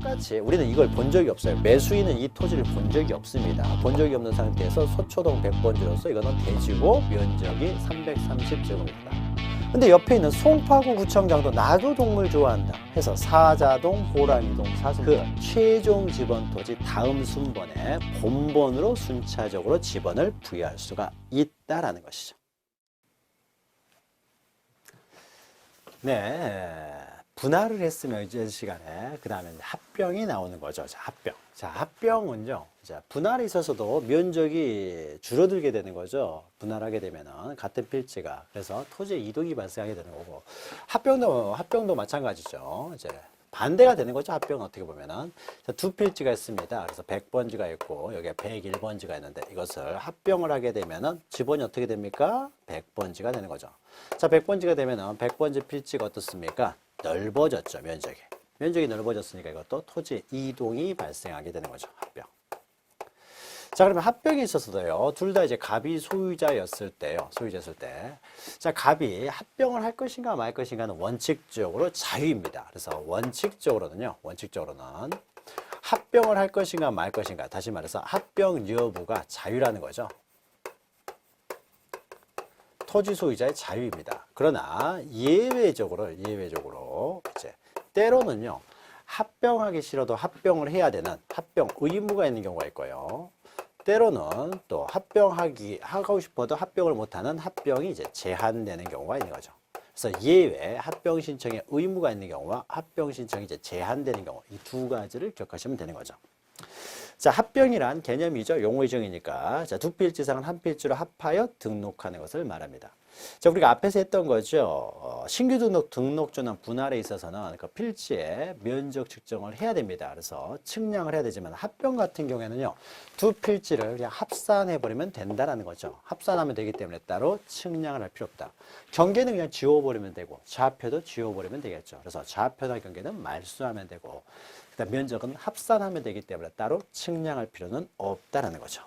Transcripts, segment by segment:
똑같이 우리는 이걸 본 적이 없어요. 매수인은 이 토지를 본 적이 없습니다. 본 적이 없는 상태에서 서초동 100번지로서 이거는 대지고 면적이 330제곱입니다. 근데 옆에 있는 송파구 구청장도 나도 동물 좋아한다 해서 사자동, 호랑이동, 사슴동 그 최종 지번 토지 다음 순번에 본번으로 순차적으로 지번을 부여할 수가 있다라는 것이죠. 네, 분할을 했으면 이제 시간에 그 다음에 합병이 나오는 거죠. 자, 합병. 자, 합병은요. 자, 분할이 있어서도 면적이 줄어들게 되는 거죠. 분할하게 되면은 같은 필지가 그래서 토지의 이동이 발생하게 되는 거고 합병도 마찬가지죠. 이제 반대가 되는 거죠. 합병은 어떻게 보면은 자, 두 필지가 있습니다. 그래서 100번지가 있고 여기에 101번지가 있는데 이것을 합병을 하게 되면은 지번이 어떻게 됩니까? 100번지가 되는 거죠. 자, 100번지가 되면은 100번지 필지가 어떻습니까? 넓어졌죠. 면적이 넓어졌으니까 이것도 토지 이동이 발생하게 되는 거죠. 합병. 자, 그러면 합병이 있어서도요. 둘 다 이제 갑이 소유자였을 때요. 자, 갑이 합병을 할 것인가 말 것인가는 원칙적으로 자유입니다. 그래서 원칙적으로는 합병을 할 것인가 말 것인가. 다시 말해서 합병 여부가 자유라는 거죠. 토지 소유자의 자유입니다. 그러나 예외적으로 이제 때로는요. 합병하기 싫어도 합병을 해야 되는 합병 의무가 있는 경우가 있고요. 때로는 또 하고 싶어도 합병을 못하는 합병이 이제 제한되는 경우가 있는 거죠. 그래서 예외 합병 신청에 의무가 있는 경우와 합병 신청이 이제 제한되는 경우 이 두 가지를 기억하시면 되는 거죠. 자, 합병이란 개념이죠. 용어 정의니까. 자, 두 필지 이상은 한 필지로 합하여 등록하는 것을 말합니다. 자, 우리가 앞에서 했던 거죠. 신규 등록조나 분할에 있어서는 그 필지의 면적 측정을 해야 됩니다. 그래서 측량을 해야 되지만 합병 같은 경우에는요. 두 필지를 그냥 합산해버리면 된다는 거죠. 합산하면 되기 때문에 따로 측량을 할 필요 없다. 경계는 그냥 지워버리면 되고 좌표도 지워버리면 되겠죠. 그래서 좌표나 경계는 말수하면 되고 그다음 면적은 합산하면 되기 때문에 따로 측량할 필요는 없다는 거죠.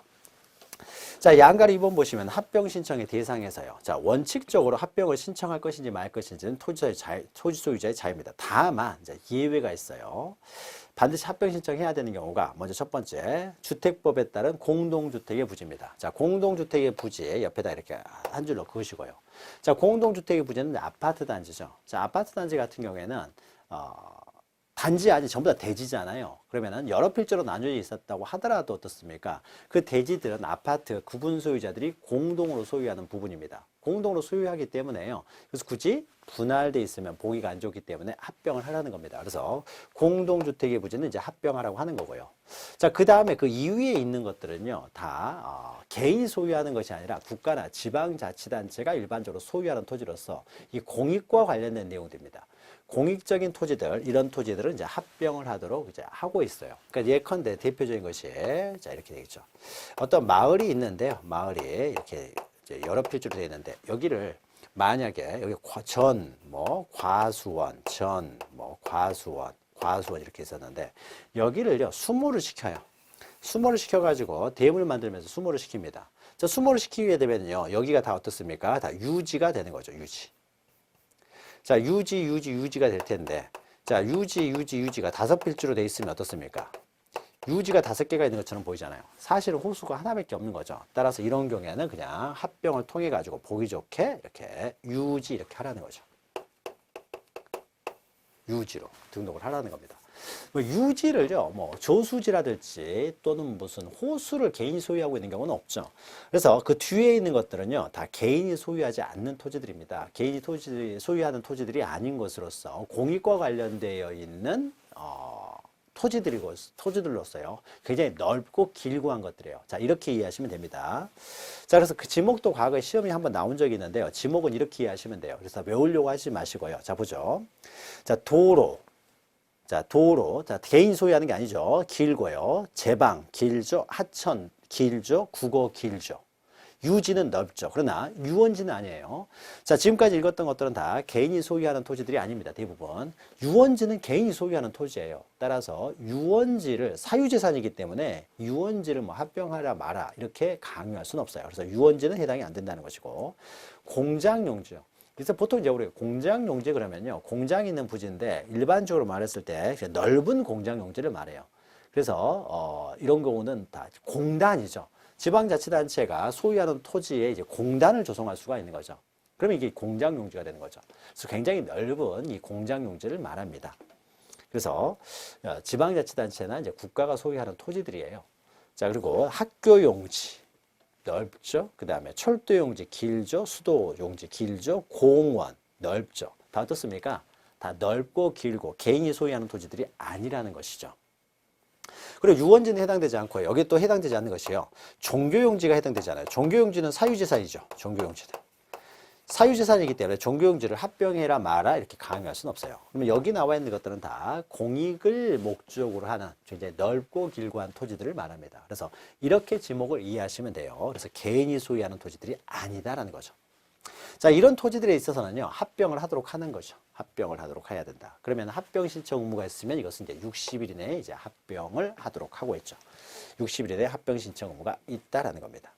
자, 양가리 2번 보시면 합병 신청의 대상에서요. 자, 원칙적으로 합병을 신청할 것인지 말 것인지는 토지 소유자의 자유입니다. 다만 이제 예외가 있어요. 반드시 합병 신청해야 되는 경우가 먼저 첫 번째 주택법에 따른 공동주택의 부지입니다. 자, 공동주택의 부지 옆에다 이렇게 한 줄로 그으시고요. 자, 공동주택의 부지는 아파트 단지죠. 자, 아파트 단지 같은 경우에는 단지 아니 전부 다 대지잖아요. 그러면은 여러 필지로 나뉘어져 있었다고 하더라도 어떻습니까? 그 대지들은 아파트 구분 소유자들이 공동으로 소유하는 부분입니다. 공동으로 소유하기 때문에요. 그래서 굳이 분할돼 있으면 보기가 안 좋기 때문에 합병을 하라는 겁니다. 그래서 공동주택의 부지는 이제 합병하라고 하는 거고요. 자, 그 다음에 그 이위에 있는 것들은요, 다 개인이 소유하는 것이 아니라 국가나 지방자치단체가 일반적으로 소유하는 토지로서 이 공익과 관련된 내용들입니다. 공익적인 토지들, 이런 토지들은 이제 합병을 하도록 이제 하고 있어요. 그러니까 예컨대 대표적인 것이 자, 이렇게 되겠죠. 어떤 마을이 있는데요. 마을이 이렇게 이제 여러 필지로 되어 있는데 여기를 만약에 여기 과수원 이렇게 있었는데 여기를요 수모를 시켜요. 수모를 시켜가지고 댐을 만들면서 수모를 시킵니다. 자, 수모를 시키게 되면요 여기가 다 어떻습니까? 다 유지가 되는 거죠. 유지. 자, 유지가 될 텐데, 자, 유지가 5필지로 돼 있으면 어떻습니까? 유지가 5개가 있는 것처럼 보이잖아요. 사실은 호수가 하나밖에 없는 거죠. 따라서 이런 경우에는 그냥 합병을 통해 가지고 보기 좋게 이렇게 유지 이렇게 하라는 거죠. 유지로 등록을 하라는 겁니다. 유지를요, 저수지라든지 또는 무슨 호수를 개인이 소유하고 있는 경우는 없죠. 그래서 그 뒤에 있는 것들은요, 다 개인이 소유하지 않는 토지들입니다. 개인이 소유하는 토지들이 아닌 것으로서 공익과 관련되어 있는 토지들로서요, 굉장히 넓고 길고 한 것들이에요. 자, 이렇게 이해하시면 됩니다. 자, 그래서 그 지목도 과거에 시험이 한번 나온 적이 있는데요. 지목은 이렇게 이해하시면 돼요. 그래서 외우려고 하지 마시고요. 자, 보죠. 자, 도로, 개인 소유하는 게 아니죠. 길고요. 제방, 길죠. 하천, 길죠. 국어, 길죠. 유지는 넓죠. 그러나 유원지는 아니에요. 자, 지금까지 읽었던 것들은 다 개인이 소유하는 토지들이 아닙니다. 대부분. 유원지는 개인이 소유하는 토지예요. 따라서 유원지를 사유재산이기 때문에 유원지를 합병하라 마라 이렇게 강요할 수는 없어요. 그래서 유원지는 해당이 안 된다는 것이고 공장용지요. 그래서 보통 이제 우리 공장 용지 그러면요. 공장이 있는 부지인데 일반적으로 말했을 때 넓은 공장 용지를 말해요. 그래서 이런 경우는 다 공단이죠. 지방자치단체가 소유하는 토지에 이제 공단을 조성할 수가 있는 거죠. 그러면 이게 공장 용지가 되는 거죠. 그래서 굉장히 넓은 이 공장 용지를 말합니다. 그래서 지방자치단체나 이제 국가가 소유하는 토지들이에요. 자, 그리고 학교 용지 넓죠. 그 다음에 철도 용지 길죠. 수도 용지 길죠. 공원 넓죠. 다 어떻습니까? 다 넓고 길고 개인이 소유하는 토지들이 아니라는 것이죠. 그리고 유원지는 해당되지 않고요. 여기 또 해당되지 않는 것이요. 종교용지가 해당되지 않아요. 종교용지는 사유재산이죠. 종교용지는. 사유재산이기 때문에 종교용지를 합병해라 마라 이렇게 강요할 수는 없어요. 그러면 여기 나와 있는 것들은 다 공익을 목적으로 하는 굉장히 넓고 길고 한 토지들을 말합니다. 그래서 이렇게 지목을 이해하시면 돼요. 그래서 개인이 소유하는 토지들이 아니다라는 거죠. 자, 이런 토지들에 있어서는요, 합병을 하도록 하는 거죠. 합병을 하도록 해야 된다. 그러면 합병 신청 의무가 있으면 이것은 이제 60일 이내에 이제 합병을 하도록 하고 있죠. 60일 이내에 합병 신청 의무가 있다라는 겁니다.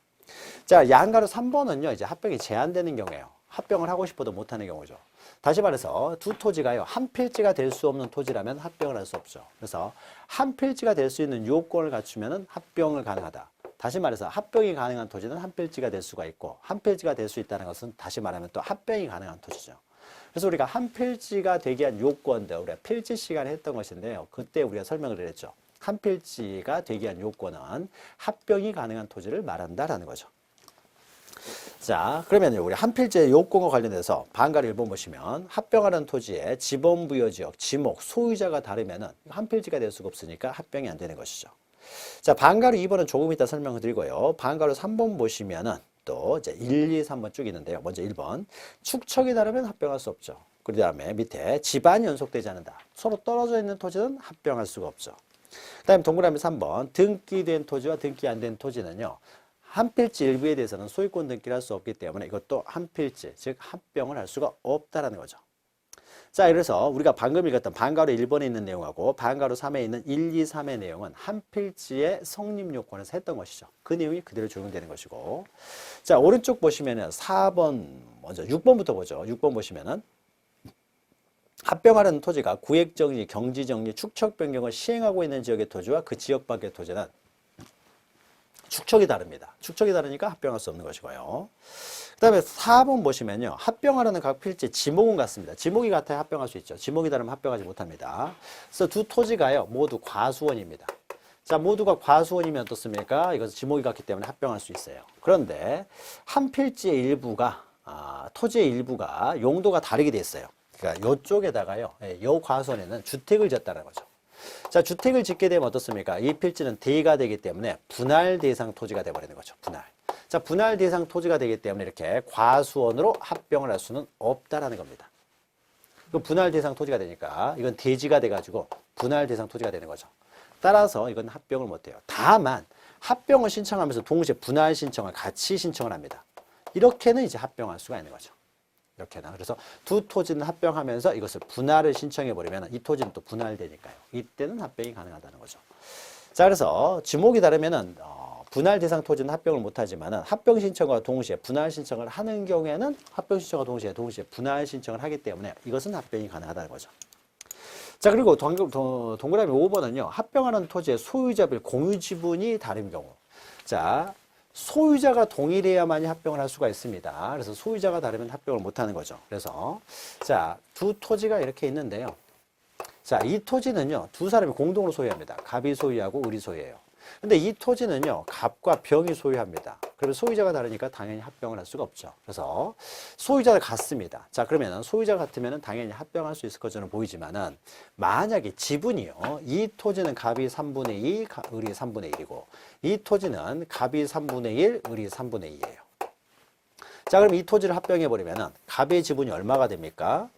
자, 양가로 3번은요, 이제 합병이 제한되는 경우예요. 합병을 하고 싶어도 못하는 경우죠. 다시 말해서 두 토지가요, 한 필지가 될 수 없는 토지라면 합병을 할 수 없죠. 그래서 한 필지가 될 수 있는 요건을 갖추면 합병을 가능하다. 다시 말해서 합병이 가능한 토지는 한 필지가 될 수가 있고 한 필지가 될 수 있다는 것은 다시 말하면 또 합병이 가능한 토지죠. 그래서 우리가 한 필지가 되게 한 요건들 우리가 필지 시간에 했던 것인데요. 그때 우리가 설명을 했죠. 한 필지가 되게 한 요건은 합병이 가능한 토지를 말한다라는 거죠. 자, 그러면 우리 한 필지의 요건과 관련해서 방가를 1번 보시면 합병하는 토지의 지번부여지역, 지목, 소유자가 다르면은 한 필지가 될 수가 없으니까 합병이 안 되는 것이죠. 자, 방가루 2번은 조금 이따 설명을 드리고요. 방가루 3번 보시면은 또 이제 1, 2, 3번 쭉 있는데요. 먼저 1번. 축척이 다르면 합병할 수 없죠. 그 다음에 밑에 집안이 연속되지 않는다. 서로 떨어져 있는 토지는 합병할 수가 없죠. 그 다음에 동그라미 3번. 등기된 토지와 등기 안 된 토지는요. 한 필지 일부에 대해서는 소유권 등기를 할 수 없기 때문에 이것도 한 필지, 즉 합병을 할 수가 없다라는 거죠. 자, 그래서 우리가 방금 읽었던 방가루 1번에 있는 내용하고 방가루 3에 있는 1, 2, 3의 내용은 한 필지의 성립 요건에서 했던 것이죠. 그 내용이 그대로 적용되는 것이고. 자, 오른쪽 보시면은 4번, 먼저 6번부터 보죠. 6번 보시면은 합병하는 토지가 구획정리, 경지정리, 축척 변경을 시행하고 있는 지역의 토지와 그 지역 밖의 토지는 축척이 다릅니다. 축척이 다르니까 합병할 수 없는 것이고요. 그 다음에 4번 보시면요. 합병하려는 각 필지 지목은 같습니다. 지목이 같아야 합병할 수 있죠. 지목이 다르면 합병하지 못합니다. 그래서 두 토지가요. 모두 과수원입니다. 자, 모두가 과수원이면 어떻습니까? 이것은 지목이 같기 때문에 합병할 수 있어요. 그런데 한 필지의 일부가 토지의 일부가 용도가 다르게 돼 있어요. 그러니까 이쪽에다가요. 이 과수원에는 주택을 지었다는 거죠. 자, 주택을 짓게 되면 어떻습니까? 이 필지는 대가 되기 때문에 분할 대상 토지가 되어버리는 거죠. 분할. 자, 분할 대상 토지가 되기 때문에 이렇게 과수원으로 합병을 할 수는 없다라는 겁니다. 그 분할 대상 토지가 되니까 이건 대지가 돼가지고 분할 대상 토지가 되는 거죠. 따라서 이건 합병을 못해요. 다만 합병을 신청하면서 동시에 분할 신청을 같이 신청을 합니다. 이렇게는 이제 합병할 수가 있는 거죠. 이렇게나. 그래서 두 토지는 합병하면서 이것을 분할을 신청해 버리면 이 토지는 또 분할되니까요. 이때는 합병이 가능하다는 거죠. 자, 그래서 지목이 다르면은 분할 대상 토지는 합병을 못하지만은 합병 신청과 동시에 분할 신청을 하는 경우에는 합병 신청과 동시에 분할 신청을 하기 때문에 이것은 합병이 가능하다는 거죠. 자, 그리고 동그라미 5번은요. 합병하는 토지의 소유자별 공유 지분이 다른 경우. 자, 소유자가 동일해야만이 합병을 할 수가 있습니다. 그래서 소유자가 다르면 합병을 못하는 거죠. 그래서 자, 두 토지가 이렇게 있는데요. 자, 이 토지는요. 두 사람이 공동으로 소유합니다. 갑이 소유하고 을이 소유해요. 근데 이 토지는요. 갑과 병이 소유합니다. 그러면 소유자가 다르니까 당연히 합병을 할 수가 없죠. 그래서 소유자가 같습니다. 자, 그러면 소유자가 같으면 당연히 합병할 수 있을 것처럼 보이지만은 만약에 지분이요. 이 토지는 갑이 3분의 2, 을이 3분의 1이고 이 토지는 갑이 3분의 1, 을이 3분의 2예요. 자, 그럼 이 토지를 합병해 버리면은 갑의 지분이 얼마가 됩니까?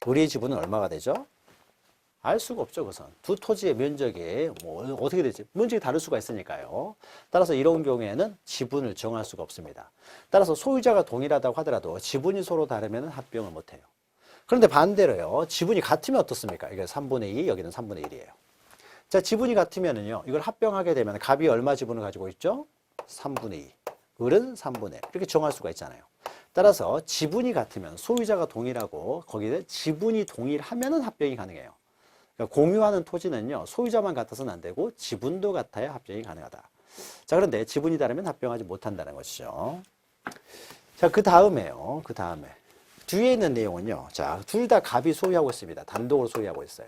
을의 지분은 얼마가 되죠? 알 수가 없죠, 그것은. 두 토지의 면적이 뭐 어떻게 되지? 면적이 다를 수가 있으니까요. 따라서 이런 경우에는 지분을 정할 수가 없습니다. 따라서 소유자가 동일하다고 하더라도 지분이 서로 다르면 합병을 못해요. 그런데 반대로요. 지분이 같으면 어떻습니까? 이게 3분의 2, 여기는 3분의 1이에요. 자, 지분이 같으면은요. 이걸 합병하게 되면 갑이 얼마 지분을 가지고 있죠? 3분의 2. 을은 3분의 1. 이렇게 정할 수가 있잖아요. 따라서 지분이 같으면 소유자가 동일하고 거기에 지분이 동일하면은 합병이 가능해요. 그러니까 공유하는 토지는요, 소유자만 같아서는 안 되고 지분도 같아야 합병이 가능하다. 자, 그런데 지분이 다르면 합병하지 못한다는 것이죠. 자, 그 다음에요. 그 다음에 뒤에 있는 내용은요. 자, 둘 다 갑이 소유하고 있습니다. 단독으로 소유하고 있어요.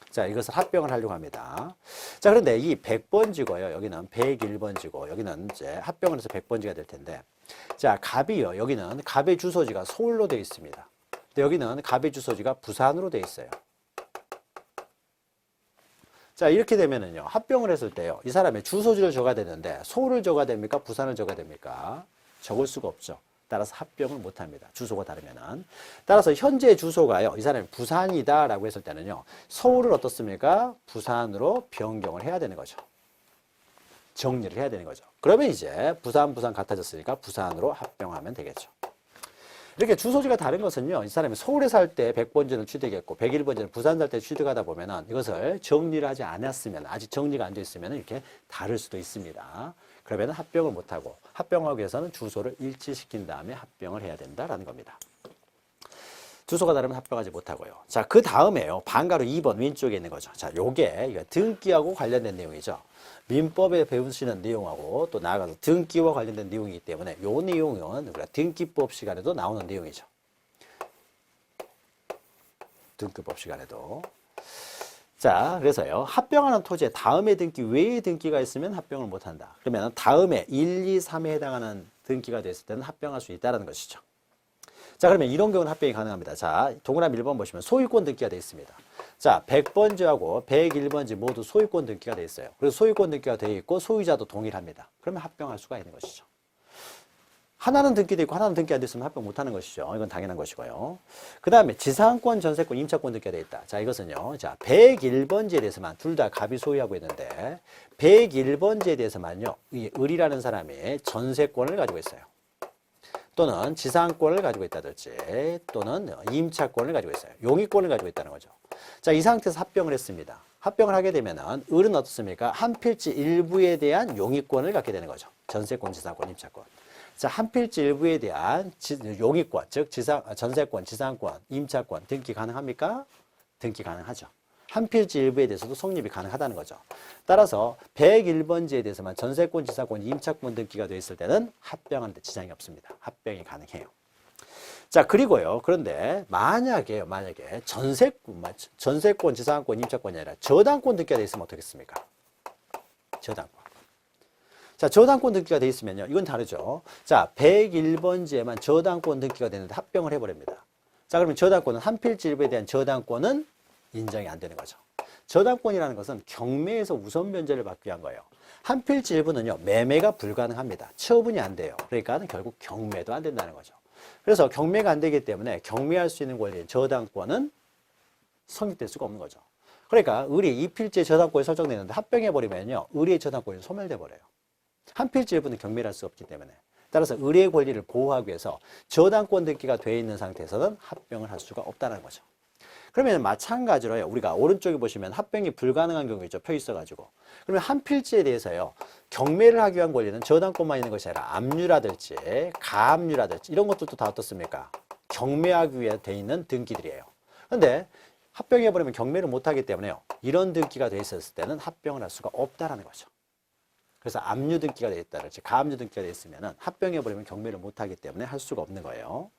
자, 이것을 합병을 하려고 합니다. 자, 그런데 이 100번지고요. 여기는 101번지고 여기는 이제 합병을 해서 100번지가 될 텐데, 자, 갑이요. 여기는 갑의 주소지가 서울로 되어 있습니다. 근데 여기는 갑의 주소지가 부산으로 되어 있어요. 자, 이렇게 되면은요, 합병을 했을 때요, 이 사람의 주소지를 적어야 되는데, 서울을 적어야 됩니까? 부산을 적어야 됩니까? 적을 수가 없죠. 따라서 합병을 못 합니다. 주소가 다르면은. 따라서 현재 주소가요, 이 사람이 부산이다 라고 했을 때는요, 서울을 어떻습니까? 부산으로 변경을 해야 되는 거죠. 정리를 해야 되는 거죠. 그러면 이제 부산 같아졌으니까 부산으로 합병하면 되겠죠. 이렇게 주소지가 다른 것은요, 이 사람이 서울에 살 때 100번지는 취득했고 101번지는 부산 살 때 취득하다 보면은 이것을 정리를 하지 않았으면, 아직 정리가 안 돼 있으면 이렇게 다를 수도 있습니다. 그러면 합병을 못하고, 합병하기 위해서는 주소를 일치시킨 다음에 합병을 해야 된다라는 겁니다. 주소가 다르면 합병하지 못하고요. 자, 그 다음에요, 방가로 2번 왼쪽에 있는 거죠. 자, 요게 등기하고 관련된 내용이죠. 민법에 배우시는 내용하고 또 나아가서 등기와 관련된 내용이기 때문에 요 내용은 우리가 등기법 시간에도 나오는 내용이죠. 등기법 시간에도. 자, 그래서요, 합병하는 토지에 다음의 등기 외의 등기가 있으면 합병을 못한다. 그러면 다음에 1, 2, 3에 해당하는 등기가 됐을 때는 합병할 수 있다는 것이죠. 자, 그러면 이런 경우는 합병이 가능합니다. 자, 동그라미 1번 보시면 소유권 등기가 되어 있습니다. 자, 100번지하고 101번지 모두 소유권 등기가 되어 있어요. 그래서 소유권 등기가 되어 있고 소유자도 동일합니다. 그러면 합병할 수가 있는 것이죠. 하나는 등기되어 있고 하나는 등기 안 됐으면 합병 못하는 것이죠. 이건 당연한 것이고요. 그 다음에 지상권, 전세권, 임차권 등기가 되어 있다. 자, 이것은요, 자, 101번지에 대해서만 둘 다 갑이 소유하고 있는데 101번지에 대해서만요, 이 을이라는 사람이 전세권을 가지고 있어요. 또는 지상권을 가지고 있다든지 또는 임차권을 가지고 있어요. 용의권을 가지고 있다는 거죠. 자, 이 상태에서 합병을 했습니다. 합병을 하게 되면은 을은 어떻습니까? 한 필지 일부에 대한 용의권을 갖게 되는 거죠. 전세권, 지상권, 임차권. 자, 한 필지 일부에 대한 용의권, 즉 전세권, 지상권, 임차권 등기 가능합니까? 등기 가능하죠. 한 필지 일부에 대해서도 성립이 가능하다는 거죠. 따라서 101번지에 대해서만 전세권, 지상권, 임차권 등기가 되어 있을 때는 합병하는 데 지장이 없습니다. 합병이 가능해요. 자, 그리고요, 그런데 만약에 전세권, 지상권, 임차권이 아니라 저당권 등기가 되어 있으면 어떻겠습니까? 저당권. 자, 저당권 등기가 되어 있으면요, 이건 다르죠. 자, 101번지에만 저당권 등기가 되는데 합병을 해버립니다. 자, 그러면 저당권은 한 필지 일부에 대한 저당권은 인정이 안 되는 거죠. 저당권이라는 것은 경매에서 우선 변제를 받기 위한 거예요. 한 필지 일부는요, 매매가 불가능합니다. 처분이 안 돼요. 그러니까 결국 경매도 안 된다는 거죠. 그래서 경매가 안 되기 때문에 경매할 수 있는 권리인 저당권은 성립될 수가 없는 거죠. 그러니까 을이 이 필지에 저당권이 설정되는데 합병해버리면요, 을의 저당권이 소멸돼 버려요. 한 필지 일부는 경매를 할 수 없기 때문에. 따라서 을의 권리를 보호하기 위해서 저당권 등기가 되어 있는 상태에서는 합병을 할 수가 없다는 거죠. 그러면 마찬가지로요, 우리가 오른쪽에 보시면 합병이 불가능한 경우 있죠. 표 있어가지고. 그러면 한 필지에 대해서요, 경매를 하기 위한 권리는 저당권만 있는 것이 아니라 압류라든지 가압류라든지 이런 것들도 다 어떻습니까? 경매하기 위해 되어 있는 등기들이에요. 그런데 합병해버리면 경매를 못하기 때문에요, 이런 등기가 되어 있었을 때는 합병을 할 수가 없다라는 거죠. 그래서 압류 등기가 되어 있다든지 가압류 등기가 되어 있으면 합병해버리면 경매를 못하기 때문에 할 수가 없는 거예요.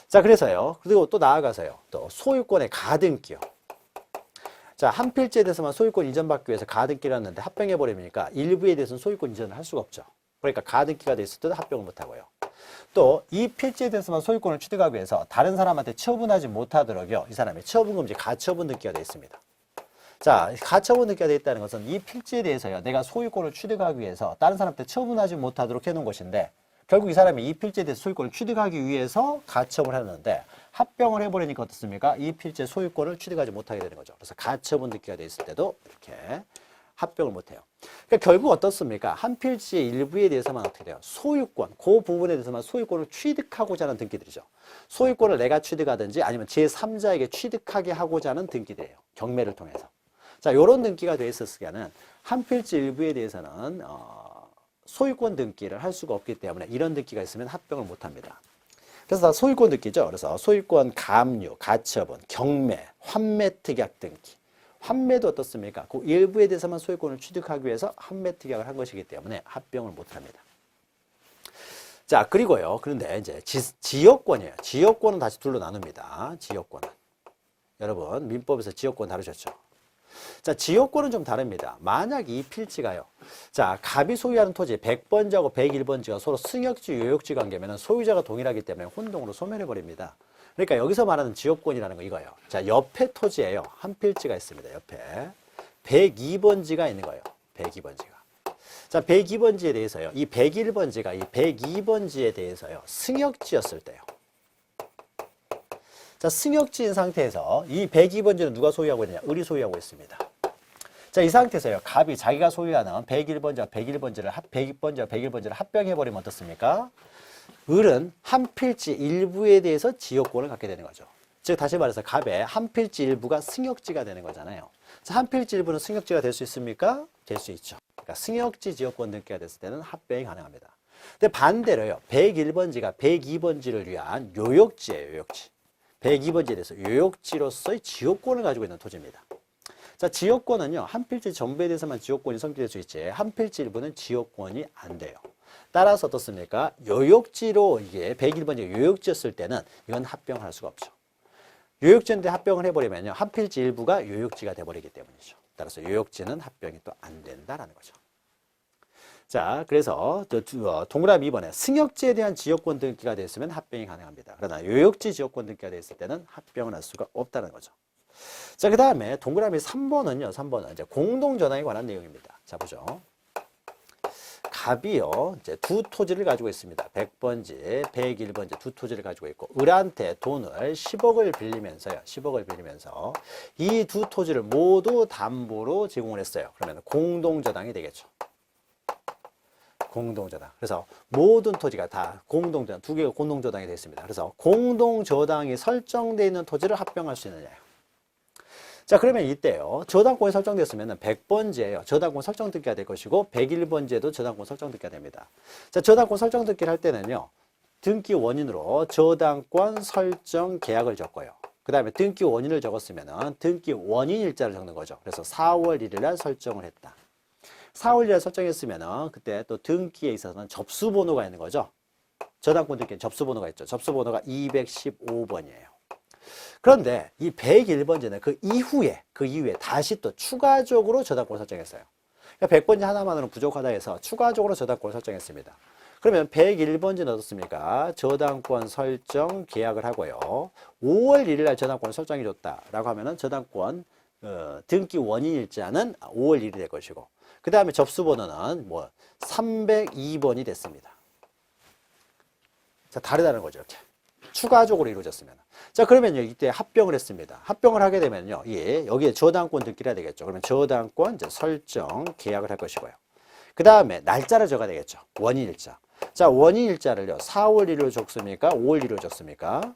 자, 그래서요, 그리고 또 나아가서요, 또 소유권의 가등기요. 자, 한 필지에 대해서만 소유권 이전받기 위해서 가등기를 했는데 합병해버리니까 일부에 대해서는 소유권 이전을 할 수가 없죠. 그러니까 가등기가 돼 있을 때도 합병을 못하고요. 또 이 필지에 대해서만 소유권을 취득하기 위해서 다른 사람한테 처분하지 못하도록요, 이 사람이 처분금지 가처분 등기가 되어 있습니다. 자, 가처분 등기가 되어 있다는 것은 이 필지에 대해서요, 내가 소유권을 취득하기 위해서 다른 사람한테 처분하지 못하도록 해놓은 것인데, 결국 이 사람이 이 필지에 대해서 소유권을 취득하기 위해서 가처분을 했는데 합병을 해버리니까 어떻습니까? 이 필지의 소유권을 취득하지 못하게 되는 거죠. 그래서 가처분 등기가 되어 있을 때도 이렇게 합병을 못해요. 그러니까 결국 어떻습니까? 한 필지의 일부에 대해서만 어떻게 돼요? 소유권, 그 부분에 대해서만 소유권을 취득하고자 하는 등기들이죠. 소유권을 내가 취득하든지 아니면 제3자에게 취득하게 하고자 하는 등기들이에요. 경매를 통해서. 자, 요런 등기가 되어 있었을 때는 한 필지 일부에 대해서는 소유권 등기를 할 수가 없기 때문에 이런 등기가 있으면 합병을 못 합니다. 그래서 다 소유권 등기죠. 그래서 소유권 가압류, 가처분, 경매, 환매 특약 등기. 환매도 어떻습니까? 그 일부에 대해서만 소유권을 취득하기 위해서 환매 특약을 한 것이기 때문에 합병을 못합니다. 자, 그리고요. 그런데 이제 지역권이에요. 지역권은 다시 둘로 나눕니다. 지역권은. 여러분, 민법에서 지역권 다루셨죠? 자, 지역권은 좀 다릅니다. 만약 이 필지가요. 자, 갑이 소유하는 토지 100번지하고 101번지가 서로 승역지, 요역지 관계면 소유자가 동일하기 때문에 혼동으로 소멸해버립니다. 그러니까 여기서 말하는 지역권이라는 거 이거예요. 자, 옆에 토지에요. 한 필지가 있습니다. 옆에. 102번지가 있는 거예요. 102번지가. 자, 102번지에 대해서요. 이 101번지가 이 102번지에 대해서요. 승역지였을 때요. 자, 승역지인 상태에서 이 102번지는 누가 소유하고 있느냐? 을이 소유하고 있습니다. 자, 이 상태에서요. 갑이 자기가 소유하는 101번지와 101번지를 102번지와 101번지를 합병해버리면 어떻습니까? 을은 한 필지 일부에 대해서 지역권을 갖게 되는 거죠. 즉 다시 말해서 갑의 한 필지 일부가 승역지가 되는 거잖아요. 자, 한 필지 일부는 승역지가 될 수 있습니까? 될 수 있죠. 그러니까 승역지 지역권 등기가 됐을 때는 합병이 가능합니다. 근데 반대로요. 101번지가 102번지를 위한 요역지예요. 요역지. 102번지에 대해서 요역지로서의 지역권을 가지고 있는 토지입니다. 자, 지역권은요. 한 필지 전부에 대해서만 지역권이 성립될 수 있지 한 필지 일부는 지역권이 안 돼요. 따라서 어떻습니까? 요역지로 이게 101번지가 요역지였을 때는 이건 합병을 할 수가 없죠. 요역지인데 합병을 해버리면요. 한 필지 일부가 요역지가 돼버리기 때문이죠. 따라서 요역지는 합병이 또 안 된다라는 거죠. 자, 그래서 동그라미 2번에 승역지에 대한 지역권 등기가 됐으면 합병이 가능합니다. 그러나 요역지 지역권 등기가 됐을 때는 합병을 할 수가 없다는 거죠. 자, 그 다음에 동그라미 3번은요. 3번은 이제 공동저당에 관한 내용입니다. 자, 보죠. 갑이요, 이제 두 토지를 가지고 있습니다. 100번지, 101번지 두 토지를 가지고 있고, 을한테 돈을 10억을 빌리면서요. 10억을 빌리면서 이 두 토지를 모두 담보로 제공을 했어요. 그러면 공동저당이 되겠죠. 공동저당. 그래서 모든 토지가 다 공동저당, 두 개가 공동저당이 되어 있습니다. 그래서 공동저당이 설정되어 있는 토지를 합병할 수 있느냐. 자, 그러면 이때요. 저당권이 설정됐으면 100번지에요. 저당권 설정 등기가 될 것이고 101번지에도 저당권 설정 등기가 됩니다. 자, 저당권 설정 등기를 할 때는요. 등기 원인으로 저당권 설정 계약을 적고요. 그 다음에 등기 원인을 적었으면 등기 원인 일자를 적는 거죠. 그래서 4월 1일 날 설정을 했다. 4월 1일 날 설정했으면 그때 또 등기에 있어서는 접수번호가 있는 거죠. 저당권 등기에 접수번호가 있죠. 접수번호가 215번이에요. 그런데 이 101번지는 그 이후에 다시 또 추가적으로 저당권을 설정했어요. 그러니까 100번지 하나만으로는 부족하다 해서 추가적으로 저당권을 설정했습니다. 그러면 101번지는 어떻습니까? 저당권 설정 계약을 하고요. 5월 1일 날 저당권을 설정해 줬다라고 하면은 저당권 등기 원인 일자는 5월 1일이 될 것이고, 그 다음에 접수번호는 302번이 됐습니다. 자, 다르다는 거죠. 이렇게. 추가적으로 이루어졌으면. 자, 그러면요, 이때 합병을 했습니다. 합병을 하게 되면요, 여기에 저당권 등기를 해야 되겠죠. 그러면 저당권 이제 설정 계약을 할 것이고요. 그 다음에 날짜를 적어야 되겠죠. 원인일자. 자, 원인일자를요, 4월 1일로 적습니까? 5월 1일로 적습니까?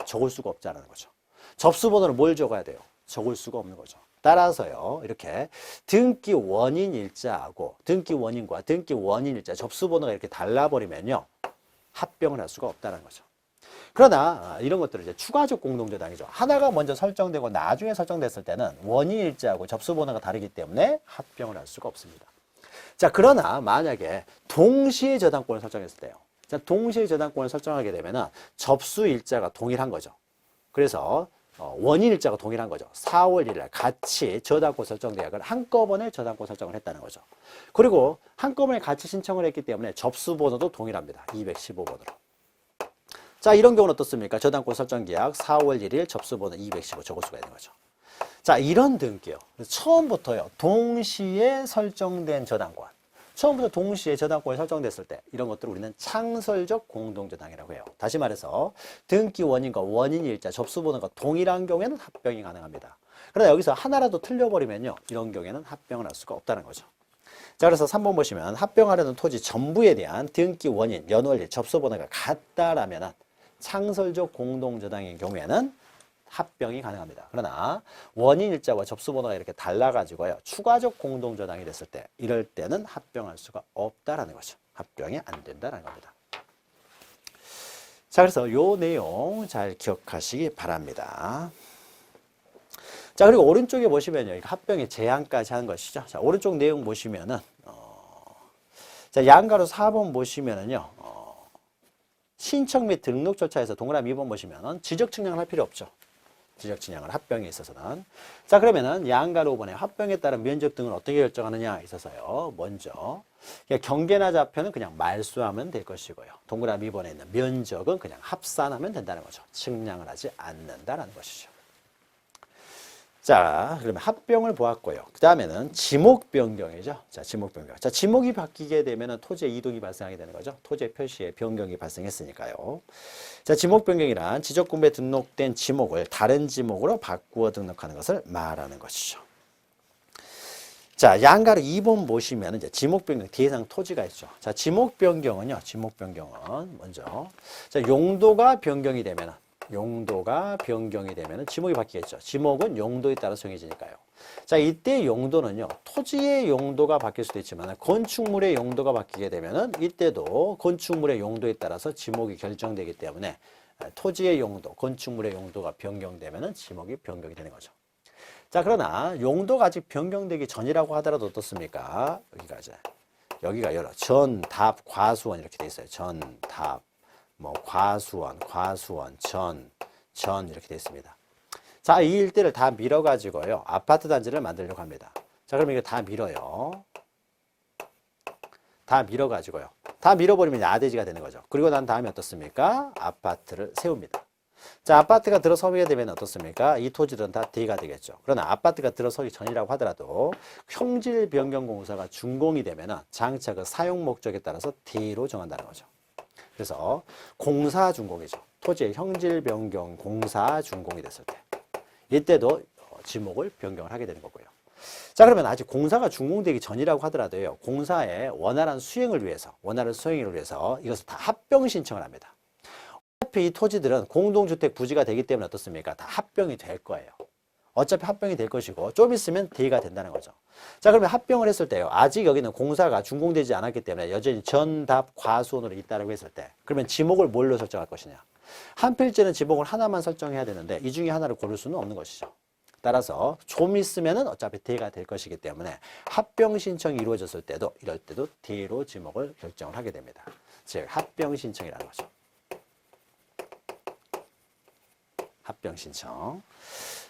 적을 수가 없다는 거죠. 접수번호를 뭘 적어야 돼요? 적을 수가 없는 거죠. 따라서요, 이렇게 등기 원인일자하고 등기 원인과 등기 원인일자 접수번호가 이렇게 달라버리면요, 합병을 할 수가 없다는 거죠. 그러나 이런 것들은 이제 추가적 공동저당이죠. 하나가 먼저 설정되고 나중에 설정됐을 때는 원인일자하고 접수번호가 다르기 때문에 합병을 할 수가 없습니다. 자, 그러나 만약에 동시에 저당권을 설정했을 때요. 자, 동시에 저당권을 설정하게 되면은 접수일자가 동일한 거죠. 그래서 원인일자가 동일한 거죠. 4월 1일 날 같이 저당권 설정 계약을 한꺼번에 저당권 설정을 했다는 거죠. 그리고 한꺼번에 같이 신청을 했기 때문에 접수번호도 동일합니다. 215번으로. 자, 이런 경우는 어떻습니까? 저당권 설정 계약 4월 1일 접수번호 215 적을 수가 있는 거죠. 자, 이런 등기요. 처음부터요. 동시에 설정된 저당권. 처음부터 동시에 저당권이 설정됐을 때 이런 것들을 우리는 창설적 공동저당이라고 해요. 다시 말해서 등기 원인과 원인일자, 접수번호가 동일한 경우에는 합병이 가능합니다. 그러나 여기서 하나라도 틀려버리면요. 이런 경우에는 합병을 할 수가 없다는 거죠. 자, 그래서 3번 보시면 합병하려는 토지 전부에 대한 등기 원인, 연월일, 접수번호가 같다라면 창설적 공동저당인 경우에는 합병이 가능합니다. 그러나 원인일자와 접수번호가 이렇게 달라가지고요. 추가적 공동저당이 됐을 때 이럴 때는 합병할 수가 없다라는 거죠. 합병이 안 된다는 겁니다. 자, 그래서 요 내용 잘 기억하시기 바랍니다. 자, 그리고 오른쪽에 보시면요. 이거 합병의 제한까지 하는 것이죠. 자, 오른쪽 내용 보시면은, 자, 양가로 4번 보시면은요. 신청 및 등록 절차에서 동그라미 2번 보시면은 지적 측량을 할 필요 없죠. 지적 측량을 합병에 있어서는. 자, 그러면은 양가로 5번에 합병에 따른 면적 등을 어떻게 결정하느냐 있어서요. 먼저 경계나 좌표는 그냥 말소하면 될 것이고요. 동그라미 2번에 있는 면적은 그냥 합산하면 된다는 거죠. 측량을 하지 않는다라는 것이죠. 자, 그러면 합병을 보았고요. 그 다음에는 지목 변경이죠. 자, 지목 변경. 자, 지목이 바뀌게 되면은 토지의 이동이 발생하게 되는 거죠. 토지의 표시에 변경이 발생했으니까요. 자, 지목 변경이란 지적군부에 등록된 지목을 다른 지목으로 바꾸어 등록하는 것을 말하는 것이죠. 자, 양가로 2번 보시면 이제 지목 변경 대상 토지가 있죠. 자, 지목 변경은요. 지목 변경은 먼저 자, 용도가 변경이 되면은 지목이 바뀌겠죠. 지목은 용도에 따라 정해지니까요. 자, 이때 용도는요. 토지의 용도가 바뀔 수도 있지만 건축물의 용도가 바뀌게 되면은 이때도 건축물의 용도에 따라서 지목이 결정되기 때문에 토지의 용도, 건축물의 용도가 변경되면은 지목이 변경이 되는 거죠. 자, 그러나 용도가 아직 변경되기 전이라고 하더라도 어떻습니까? 여기가 여러 전, 답, 과수원 이렇게 돼 있어요. 전, 답, 뭐 과수원, 전 이렇게 되어 있습니다. 자, 이 일대를 다 밀어가지고요. 아파트 단지를 만들려고 합니다. 자, 그럼 이거 다 밀어요. 다 밀어가지고요. 다 밀어버리면 야대지가 되는 거죠. 그리고 난 다음에 어떻습니까? 아파트를 세웁니다. 자, 아파트가 들어서게 되면 어떻습니까? 이 토지들은 다 대가 되겠죠. 그러나 아파트가 들어서기 전이라고 하더라도 형질 변경 공사가 준공이 되면 장차 그 사용 목적에 따라서 대로 정한다는 거죠. 그래서 공사 준공이죠. 토지의 형질 변경 공사 준공이 됐을 때 이때도 지목을 변경을 하게 되는 거고요. 자, 그러면 아직 공사가 준공되기 전이라고 하더라도요. 공사의 원활한 수행을 위해서 이것을 다 합병 신청을 합니다. 어차피 이 토지들은 공동주택 부지가 되기 때문에 어떻습니까? 다 합병이 될 거예요. 어차피 합병이 될 것이고 좀 있으면 대가 된다는 거죠. 자, 그러면 합병을 했을 때요. 아직 여기는 공사가 준공되지 않았기 때문에 여전히 전답 과수원으로 있다라고 했을 때 그러면 지목을 뭘로 설정할 것이냐. 한 필지는 지목을 하나만 설정해야 되는데 이 중에 하나를 고를 수는 없는 것이죠. 따라서 좀 있으면은 어차피 대가 될 것이기 때문에 합병 신청이 이루어졌을 때도 이럴 때도 대로 지목을 결정을 하게 됩니다. 즉 합병 신청이라는 거죠. 합병 신청.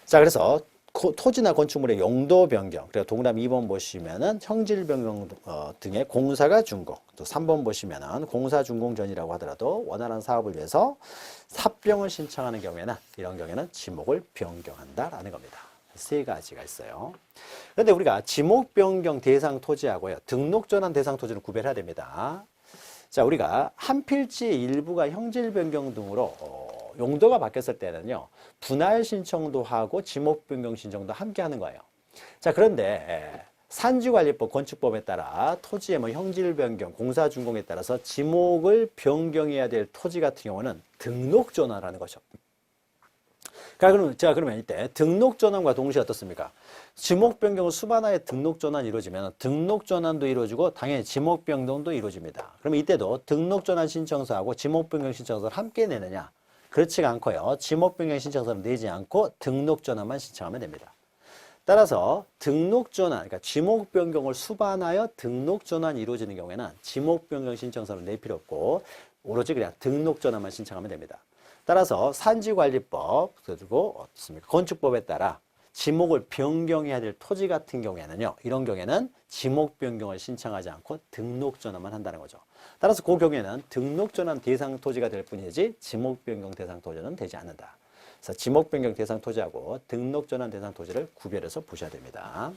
자, 그래서 토지나 건축물의 용도 변경, 그리고 동그라미 2번 보시면은 형질 변경 등의 공사가 준공, 또 3번 보시면은 공사 준공 전이라고 하더라도 원활한 사업을 위해서 합병을 신청하는 경우에는 이런 경우에는 지목을 변경한다라는 겁니다. 세 가지가 있어요. 그런데 우리가 지목 변경 대상 토지하고요, 등록 전환 대상 토지를 구별해야 됩니다. 자, 우리가 한 필지의 일부가 형질 변경 등으로 용도가 바뀌었을 때는요, 분할 신청도 하고 지목 변경 신청도 함께 하는 거예요. 자, 그런데 산지관리법 건축법에 따라 토지의 뭐 형질 변경, 공사 준공에 따라서 지목을 변경해야 될 토지 같은 경우는 등록 전환하는 거죠. 그러면 이때 등록 전환과 동시에 어떻습니까? 지목 변경을 수반하에 등록 전환이 이루어지면 등록 전환도 이루어지고 당연히 지목 변경도 이루어집니다. 그러면 이때도 등록 전환 신청서하고 지목 변경 신청서를 함께 내느냐? 그렇지가 않고요. 지목 변경 신청서를 내지 않고 등록 전환만 신청하면 됩니다. 따라서 등록 전환, 그러니까 지목 변경을 수반하여 등록 전환이 이루어지는 경우에는 지목 변경 신청서를 낼 필요 없고 오로지 그냥 등록 전환만 신청하면 됩니다. 따라서 산지관리법 그리고 어떻습니까? 건축법에 따라 지목을 변경해야 될 토지 같은 경우에는요. 이런 경우에는 지목 변경을 신청하지 않고 등록 전환만 한다는 거죠. 따라서 그 경우에는 등록 전환 대상 토지가 될 뿐이지 지목 변경 대상 토지는 되지 않는다. 그래서 지목 변경 대상 토지하고 등록 전환 대상 토지를 구별해서 보셔야 됩니다.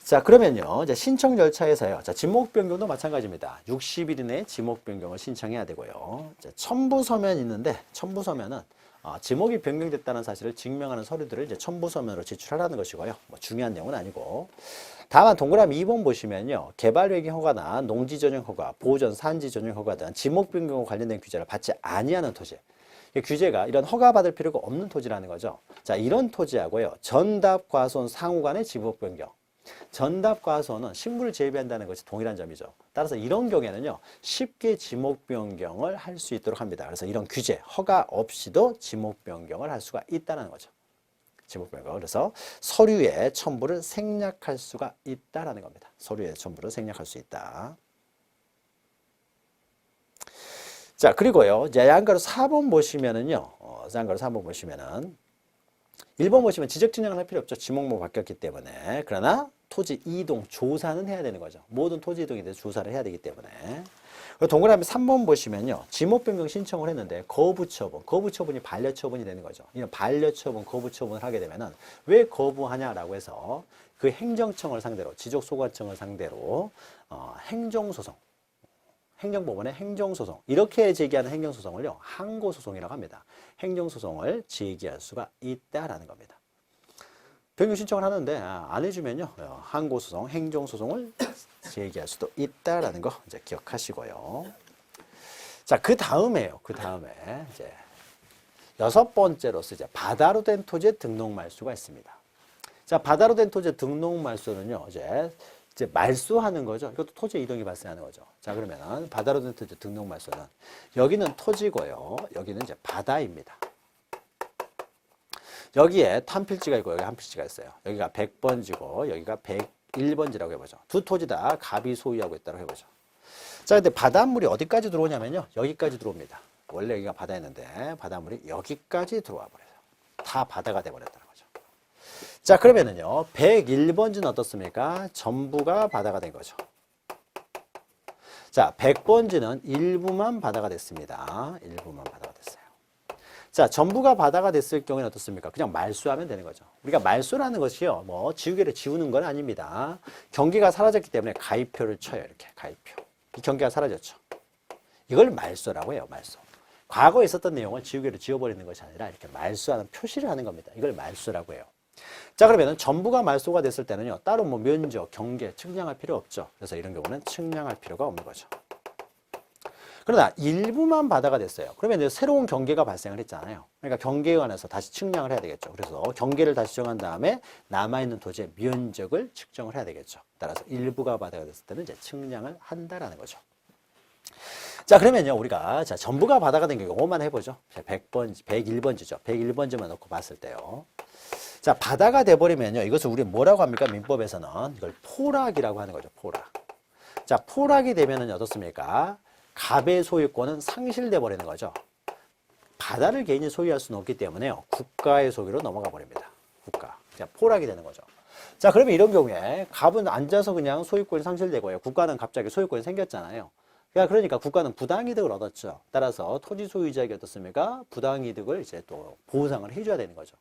자, 그러면요. 이제 신청 절차에서요. 자, 지목 변경도 마찬가지입니다. 60일 이내에 지목 변경을 신청해야 되고요. 자, 첨부서면이 있는데 첨부서면은 지목이 변경됐다는 사실을 증명하는 서류들을 이제 첨부서면으로 제출하라는 것이고요. 뭐 중요한 내용은 아니고. 다만 동그라미 2번 보시면요. 개발회계 허가나 농지 전용 허가, 보전, 산지 전용 허가 등 지목 변경과 관련된 규제를 받지 아니하는 토지. 규제가 이런 허가 받을 필요가 없는 토지라는 거죠. 자, 이런 토지하고요. 전답 과수원 상호 간의 지목 변경. 전답 과수원은 식물을 재배한다는 것이 동일한 점이죠. 따라서 이런 경우에는요, 쉽게 지목 변경을 할 수 있도록 합니다. 그래서 이런 규제, 허가 없이도 지목 변경을 할 수가 있다는 거죠. 지목 변경. 그래서 서류의 첨부를 생략할 수가 있다라는 겁니다. 서류의 첨부를 생략할 수 있다. 자, 그리고요, 이제 양가로 4번 보시면은요, 양가로 4번 보시면은 1번 보시면 지적 측량을 할 필요 없죠. 지목목 바뀌었기 때문에. 그러나 토지 이동, 조사는 해야 되는 거죠. 모든 토지 이동에 대해서 조사를 해야 되기 때문에. 동그라미 3번 보시면요. 지목 변경 신청을 했는데 거부 처분, 거부 처분이 반려 처분이 되는 거죠. 이런 반려 처분, 거부 처분을 하게 되면은 왜 거부하냐라고 해서 그 행정청을 상대로, 지적소관청을 상대로 행정소송, 행정법원의 행정소송, 이렇게 제기하는 행정소송을요, 항고소송이라고 합니다. 행정소송을 제기할 수가 있다라는 겁니다. 변경 신청을 하는데 안 해주면요, 항고소송, 행정소송을 제기할 수도 있다라는 거 이제 기억하시고요. 자, 그 다음에요. 그 다음에 이제 6번째로서 이제 바다로 된 토지의 등록 말소가 있습니다. 자, 바다로 된 토지의 등록 말소는요, 이제 말소하는 거죠. 이것도 토지 이동이 발생하는 거죠. 자, 그러면은 바다로 된 토지 등록 말소는 여기는 토지고요. 여기는 이제 바다입니다. 여기에 탄필지가 있고 여기 한필지가 있어요. 여기가 100번지고 여기가 101번지라고 해보죠. 두 토지 다 갑이 소유하고 있다고 해보죠. 자, 근데 바닷물이 어디까지 들어오냐면요. 여기까지 들어옵니다. 원래 여기가 바다였는데 바닷물이 여기까지 들어와 버려요. 다 바다가 돼버렸다는 거죠. 자, 그러면은요, 101번지는 어떻습니까? 전부가 바다가 된 거죠. 자, 100번지는 일부만 바다가 됐습니다. 일부만 바다가 됐어요. 자, 전부가 바다가 됐을 경우에는 어떻습니까? 그냥 말소하면 되는 거죠. 우리가 말소라는 것이요, 뭐 지우개를 지우는 건 아닙니다. 경계가 사라졌기 때문에 가입표를 쳐요. 이렇게 가입표. 이 경계가 사라졌죠. 이걸 말소라고 해요. 말소. 과거에 있었던 내용을 지우개로 지워버리는 것이 아니라 이렇게 말소하는 표시를 하는 겁니다. 이걸 말소라고 해요. 자, 그러면은 전부가 말소가 됐을 때는요, 따로 뭐 면적, 경계, 측량할 필요 없죠. 그래서 이런 경우는 측량할 필요가 없는 거죠. 그러나 일부만 바다가 됐어요. 그러면 이제 새로운 경계가 발생을 했잖아요. 그러니까 경계에 관해서 다시 측량을 해야 되겠죠. 그래서 경계를 다시 정한 다음에 남아있는 토지의 면적을 측정을 해야 되겠죠. 따라서 일부가 바다가 됐을 때는 이제 측량을 한다라는 거죠. 자, 그러면요, 우리가, 자, 전부가 바다가 된 경우만 해보죠. 100번지, 101번지죠. 101번지만 놓고 봤을 때요. 자, 바다가 돼버리면요, 이것을 우리 뭐라고 합니까? 민법에서는 이걸 포락이라고 하는 거죠. 포락. 자, 포락이 되면은 어떻습니까? 갑의 소유권은 상실돼 버리는 거죠. 바다를 개인이 소유할 수는 없기 때문에요, 국가의 소유로 넘어가 버립니다. 국가. 자, 포락이 되는 거죠. 자, 그러면 이런 경우에 갑은 앉아서 그냥 소유권이 상실되고요, 국가는 갑자기 소유권이 생겼잖아요. 그러니까 국가는 부당이득을 얻었죠. 따라서 토지 소유자에게 어떻습니까? 부당이득을 이제 또 보상을 해줘야 되는 거죠.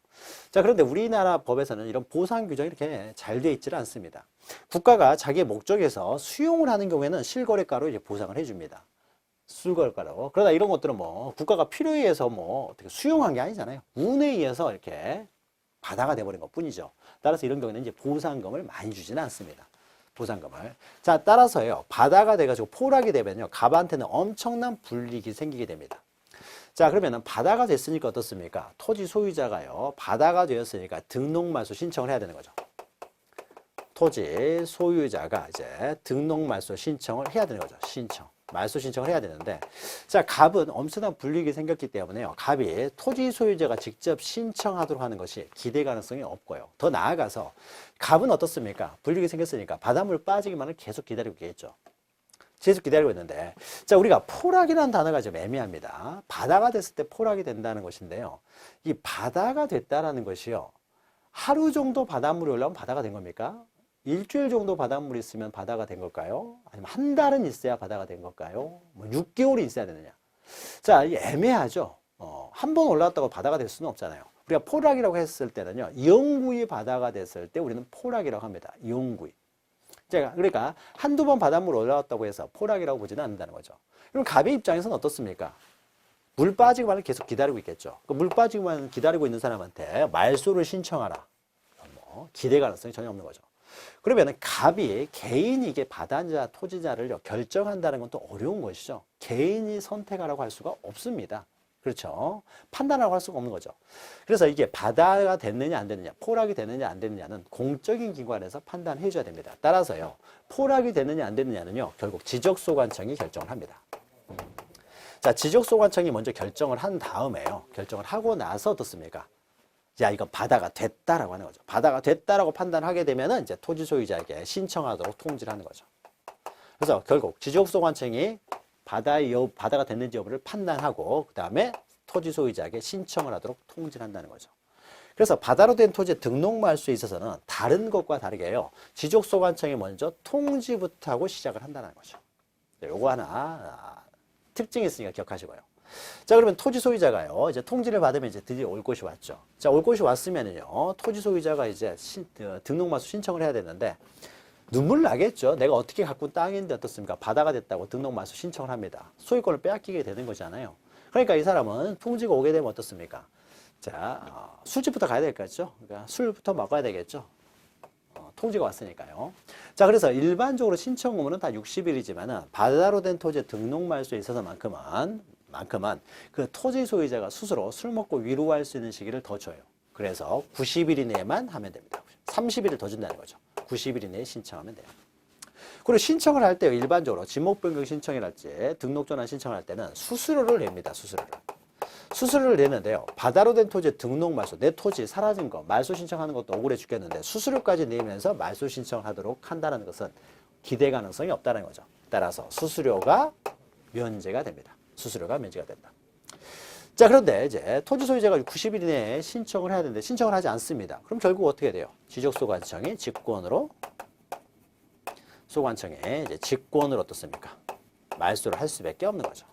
자, 그런데 우리나라 법에서는 이런 보상 규정이 이렇게 잘 되어 있지는 않습니다. 국가가 자기의 목적에서 수용을 하는 경우에는 실거래가로 이제 보상을 해줍니다. 실거래가로. 그러나 이런 것들은 뭐 국가가 필요에 의해서 뭐 어떻게 수용한 게 아니잖아요. 운에 의해서 이렇게 바다가 돼버린 것 뿐이죠. 따라서 이런 경우에는 이제 보상금을 많이 주지는 않습니다. 보상금을. 자, 따라서요, 바다가 돼가지고 포락이 되면요, 갑한테는 엄청난 불이익이 생기게 됩니다. 자, 그러면은 바다가 됐으니까 어떻습니까? 토지 소유자가요, 바다가 되었으니까 등록말소 신청을 해야 되는 거죠. 토지 소유자가 이제 등록말소 신청을 해야 되는 거죠. 신청. 말소 신청을 해야 되는데, 자, 갑은 엄청난 불이익이 생겼기 때문에요, 갑이 토지 소유자가 직접 신청하도록 하는 것이 기대 가능성이 없고요. 더 나아가서 갑은 어떻습니까? 불이익이 생겼으니까 바닷물 빠지기만을 계속 기다리고 있겠죠. 계속 기다리고 있는데, 자, 우리가 포락이라는 단어가 좀 애매합니다. 바다가 됐을 때 포락이 된다는 것인데요, 이 바다가 됐다라는 것이요, 하루 정도 바닷물이 올라오면 바다가 된 겁니까? 일주일 정도 바닷물이 있으면 바다가 된 걸까요? 아니면 한 달은 있어야 바다가 된 걸까요? 뭐 6개월이 있어야 되느냐? 자, 이게 애매하죠. 한 번 올라왔다고 바다가 될 수는 없잖아요. 우리가 포락이라고 했을 때는요, 이용구이 바다가 됐을 때 우리는 포락이라고 합니다. 이용구이. 자, 그러니까 한두 번 바닷물 올라왔다고 해서 포락이라고 보지는 않는다는 거죠. 그럼 갑의 입장에서는 어떻습니까? 물 빠지기만을 계속 기다리고 있겠죠. 물 빠지기만 기다리고 있는 사람한테 말소를 신청하라. 뭐 기대 가능성이 전혀 없는 거죠. 그러면 갑이 개인이 이게 바다자 토지자를 결정한다는 건 또 어려운 것이죠. 개인이 선택하라고 할 수가 없습니다. 그렇죠. 판단하고 할 수가 없는 거죠. 그래서 이게 바다가 됐느냐 안 됐느냐, 포락이 됐느냐 안 됐느냐는 공적인 기관에서 판단해 줘야 됩니다. 따라서요, 포락이 됐느냐 안 됐느냐는요, 결국 지적소관청이 결정을 합니다. 자, 지적소관청이 먼저 결정을 한 다음에요, 결정을 하고 나서 어떻습니까? 야, 이건 바다가 됐다라고 하는 거죠. 바다가 됐다라고 판단하게 되면은 이제 토지 소유자에게 신청하도록 통지를 하는 거죠. 그래서 결국 지적소관청이 바다가 됐는지 여부를 판단하고 그 다음에 토지 소유자에게 신청을 하도록 통지를 한다는 거죠. 그래서 바다로 된 토지의 등록 말소에 있어서는 다른 것과 다르게요, 지적소관청이 먼저 통지부터 하고 시작을 한다는 거죠. 요거 하나 특징이 있으니까 기억하시고요. 자, 그러면 토지 소유자가요, 이제 통지를 받으면 이제 드디어 올 곳이 왔죠. 자, 올 곳이 왔으면은요, 토지 소유자가 이제 등록 말소 신청을 해야 되는데, 눈물 나겠죠. 내가 어떻게 가꾼 땅인데 어떻습니까? 바다가 됐다고 등록 말소 신청을 합니다. 소유권을 빼앗기게 되는 거잖아요. 그러니까 이 사람은 통지가 오게 되면 어떻습니까? 자, 술집부터 가야 될겠죠. 그러니까 술부터 먹어야 되겠죠. 통지가 왔으니까요. 자, 그래서 일반적으로 신청 의무는 다 60일이지만은 바다로 된 토지의 등록 말소에 있어서만큼은 그 토지 소유자가 스스로 술 먹고 위로할 수 있는 시기를 더 줘요. 그래서 90일 이내에만 하면 됩니다. 30일을 더 준다는 거죠. 90일 이내에 신청하면 돼요. 그리고 신청을 할 때 일반적으로 지목 변경 신청이랄지 등록 전환 신청을 할 때는 수수료를 냅니다. 수수료를 내는데요, 바다로 된 토지의 등록 말소, 내 토지 사라진 거 말소 신청하는 것도 억울해 죽겠는데 수수료까지 내면서 말소 신청을 하도록 한다는 것은 기대 가능성이 없다는 거죠. 따라서 수수료가 면제가 됩니다. 수수료가 면제가 된다. 자, 그런데 이제 토지 소유자가 90일 이내에 신청을 해야 되는데 신청을 하지 않습니다. 그럼 결국 어떻게 돼요? 지적소관청이 직권으로 이제 직권으로 어떻습니까? 말소를 할 수밖에 없는 거죠.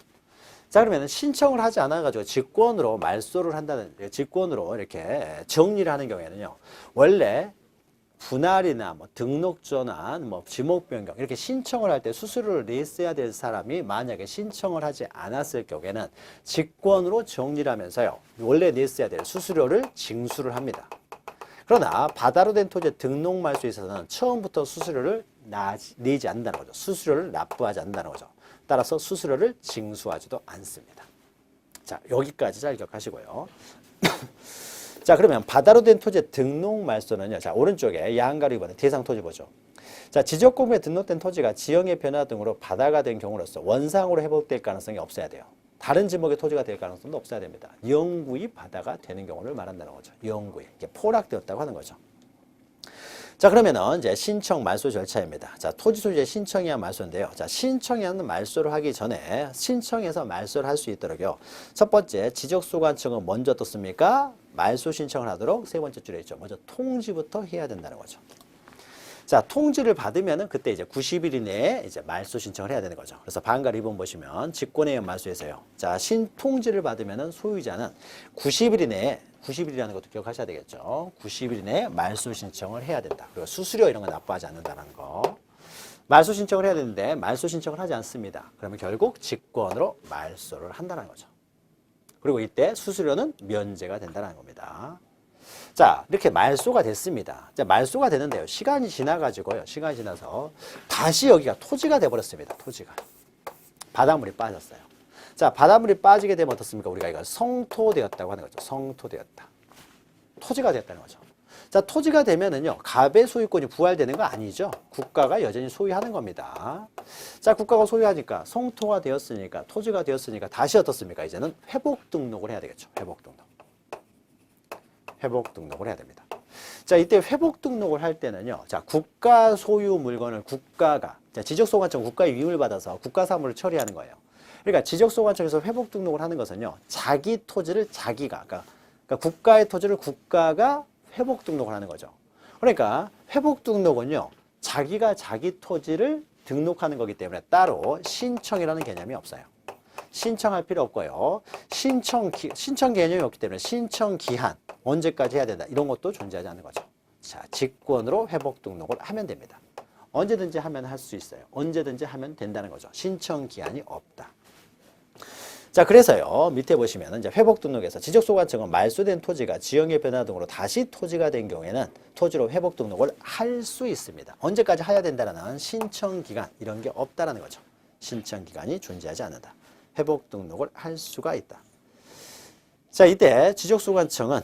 자, 그러면 신청을 하지 않아가지고 직권으로 말소를 한다는, 직권으로 이렇게 정리를 하는 경우에는요, 원래 분할이나 뭐 등록 전환, 뭐 지목 변경 이렇게 신청을 할 때 수수료를 냈어야 될 사람이 만약에 신청을 하지 않았을 경우에는 직권으로 정리를 하면서요, 원래 냈어야 될 수수료를 징수를 합니다. 그러나 바다로 된 토지의 등록 말소에 있어서는 처음부터 수수료를 내지 않는다는 거죠. 수수료를 납부하지 않는다는 거죠. 따라서 수수료를 징수하지도 않습니다. 자, 여기까지 잘 기억하시고요. 자, 그러면 바다로 된 토지의 등록 말소는요, 자, 오른쪽에 양가로 이번에 대상 토지 보죠. 자, 지적공부에 등록된 토지가 지형의 변화 등으로 바다가 된 경우로서 원상으로 회복될 가능성이 없어야 돼요. 다른 지목의 토지가 될 가능성도 없어야 됩니다. 영구히 바다가 되는 경우를 말한다는 거죠. 영구히. 이게 포락되었다고 하는 거죠. 자, 그러면은 이제 신청 말소 절차입니다. 자, 토지 소유자의 신청이야 말소인데요. 자, 신청이라는 말소를 하기 전에 신청해서 말소를 할 수 있도록요, 첫 번째 지적소관청은 먼저 어떻습니까? 말소 신청을 하도록 세 번째 줄에 있죠. 먼저 통지부터 해야 된다는 거죠. 자, 통지를 받으면은 그때 이제 90일 이내에 이제 말소 신청을 해야 되는 거죠. 그래서 방가 2번 보시면 직권에 의한 말소에서요, 자, 통지를 받으면은 소유자는 90일 이내에, 90일이라는 것도 기억하셔야 되겠죠. 90일 이내에 말소 신청을 해야 된다. 그리고 수수료 이런 거 납부하지 않는다는 거. 말소 신청을 해야 되는데 말소 신청을 하지 않습니다. 그러면 결국 직권으로 말소를 한다는 거죠. 그리고 이때 수수료는 면제가 된다는 겁니다. 자, 이렇게 말소가 됐습니다. 자, 말소가 되는데요, 시간이 지나가지고요, 시간이 지나서 다시 여기가 토지가 돼버렸습니다. 토지가. 바닷물이 빠졌어요. 자, 바닷물이 빠지게 되면 어떻습니까? 우리가 이걸 성토되었다고 하는 거죠. 성토되었다. 토지가 됐다는 거죠. 자, 토지가 되면은요, 갑의 소유권이 부활되는 거 아니죠. 국가가 여전히 소유하는 겁니다. 자, 국가가 소유하니까 성토가 되었으니까, 토지가 되었으니까 다시 어떻습니까? 이제는 회복 등록을 해야 되겠죠. 회복 등록을 해야 됩니다. 자, 이때 회복 등록을 할 때는요, 자, 국가 소유 물건을 국가가, 자, 지적소관청 국가의 위임을 받아서 국가 사무를 처리하는 거예요. 그러니까 지적소관청에서 회복 등록을 하는 것은요, 자기 토지를 자기가, 그러니까 국가의 토지를 국가가 회복 등록을 하는 거죠. 그러니까 회복 등록은요, 자기가 자기 토지를 등록하는 거기 때문에 따로 신청이라는 개념이 없어요. 신청할 필요 없고요. 신청 개념이 없기 때문에 신청 기한, 언제까지 해야 된다, 이런 것도 존재하지 않는 거죠. 자, 직권으로 회복 등록을 하면 됩니다. 언제든지 하면 할 수 있어요. 언제든지 하면 된다는 거죠. 신청 기한이 없다. 자, 그래서요, 밑에 보시면 이제 회복 등록에서 지적소관청은 말소된 토지가 지형의 변화 등으로 다시 토지가 된 경우에는 토지로 회복 등록을 할 수 있습니다. 언제까지 해야 된다는 신청 기간, 이런 게 없다라는 거죠. 신청 기간이 존재하지 않는다. 회복 등록을 할 수가 있다. 자, 이때 지적소관청은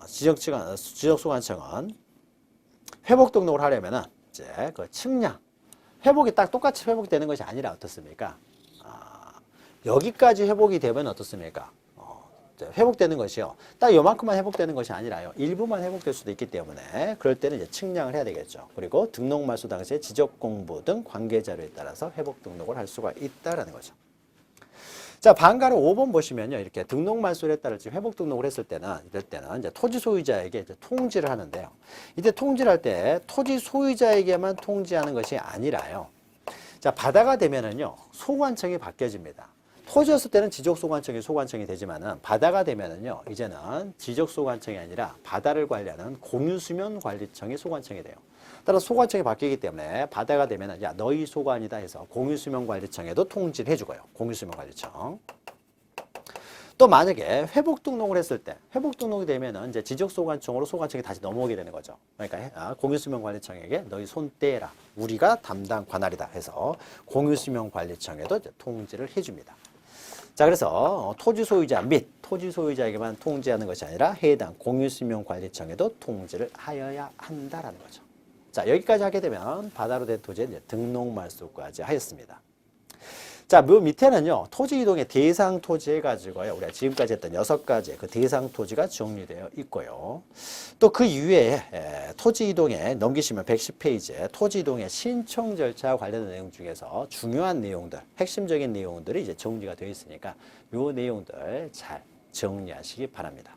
지적소관청은 회복 등록을 하려면은 이제 그 측량 회복이 딱 똑같이 회복되는 것이 아니라 어떻습니까? 여기까지 회복이 되면 어떻습니까? 회복되는 것이요. 딱 요만큼만 회복되는 것이 아니라요. 일부만 회복될 수도 있기 때문에 그럴 때는 이제 측량을 해야 되겠죠. 그리고 등록 말소 당시에 지적 공부 등 관계 자료에 따라서 회복 등록을 할 수가 있다라는 거죠. 자, 방가로 5번 보시면요. 이렇게 등록 말소에 따라 회복 등록을 했을 때는 이럴 때는 이제 토지 소유자에게 이제 통지를 하는데요. 이때 통지를 할 때 토지 소유자에게만 통지하는 것이 아니라요. 자, 바다가 되면은요. 소관청이 바뀌어집니다. 토지였을 때는 지적소관청이 소관청이 되지만은 바다가 되면은요. 이제는 지적소관청이 아니라 바다를 관리하는 공유수면관리청이 소관청이 돼요. 따라서 소관청이 바뀌기 때문에 바다가 되면은 야, 너희 소관이다 해서 공유수면관리청에도 통지를 해주고요. 공유수면관리청. 또 만약에 회복 등록을 했을 때 회복 등록이 되면은 이제 지적소관청으로 소관청이 다시 넘어오게 되는 거죠. 그러니까 공유수면관리청에게 너희 손 떼라. 우리가 담당 관할이다 해서 공유수면관리청에도 이제 통지를 해줍니다. 자, 그래서 토지 소유자 및 토지 소유자에게만 통지하는 것이 아니라 해당 공유수면관리청에도 통지를 하여야 한다라는 거죠. 자, 여기까지 하게 되면 바다로 된 토지에 이제 등록 말소까지 하였습니다. 자, 밑에는요, 토지 이동의 대상 토지 해가지고요, 우리가 지금까지 했던 6가지의 그 대상 토지가 정리되어 있고요. 또 그 이외에 토지 이동에 넘기시면 110페이지에 토지 이동의 신청 절차와 관련된 내용 중에서 중요한 내용들, 핵심적인 내용들이 이제 정리가 되어 있으니까 요 내용들 잘 정리하시기 바랍니다.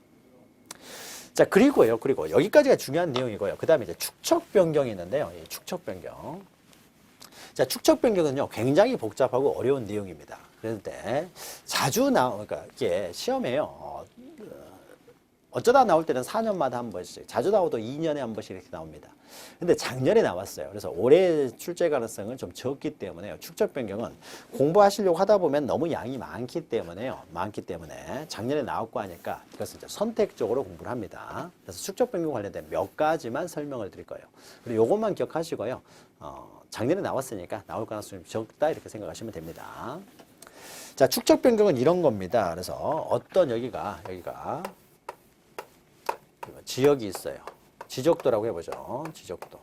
자, 그리고 여기까지가 중요한 내용이고요. 그 다음에 이제 축척 변경이 있는데요. 이 축척 변경. 자, 축척 변경은요, 굉장히 복잡하고 어려운 내용입니다. 그런데 자주 그러니까 이게 시험에요. 어쩌다 나올 때는 4년마다 한 번씩, 자주 나오도 2년에 한 번씩 이렇게 나옵니다. 근데 작년에 나왔어요. 그래서 올해 출제 가능성은 좀 적기 때문에요. 축척 변경은 공부하시려고 하다 보면 너무 양이 많기 때문에 작년에 나왔고 하니까 이것은 이제 선택적으로 공부를 합니다. 그래서 축척 변경 관련된 몇 가지만 설명을 드릴 거예요. 그리고 요것만 기억하시고요. 작년에 나왔으니까 나올 가능성이 적다 이렇게 생각하시면 됩니다. 자, 축척 변경은 이런 겁니다. 그래서 어떤 여기가 지역이 있어요. 지적도라고 해보죠. 지적도.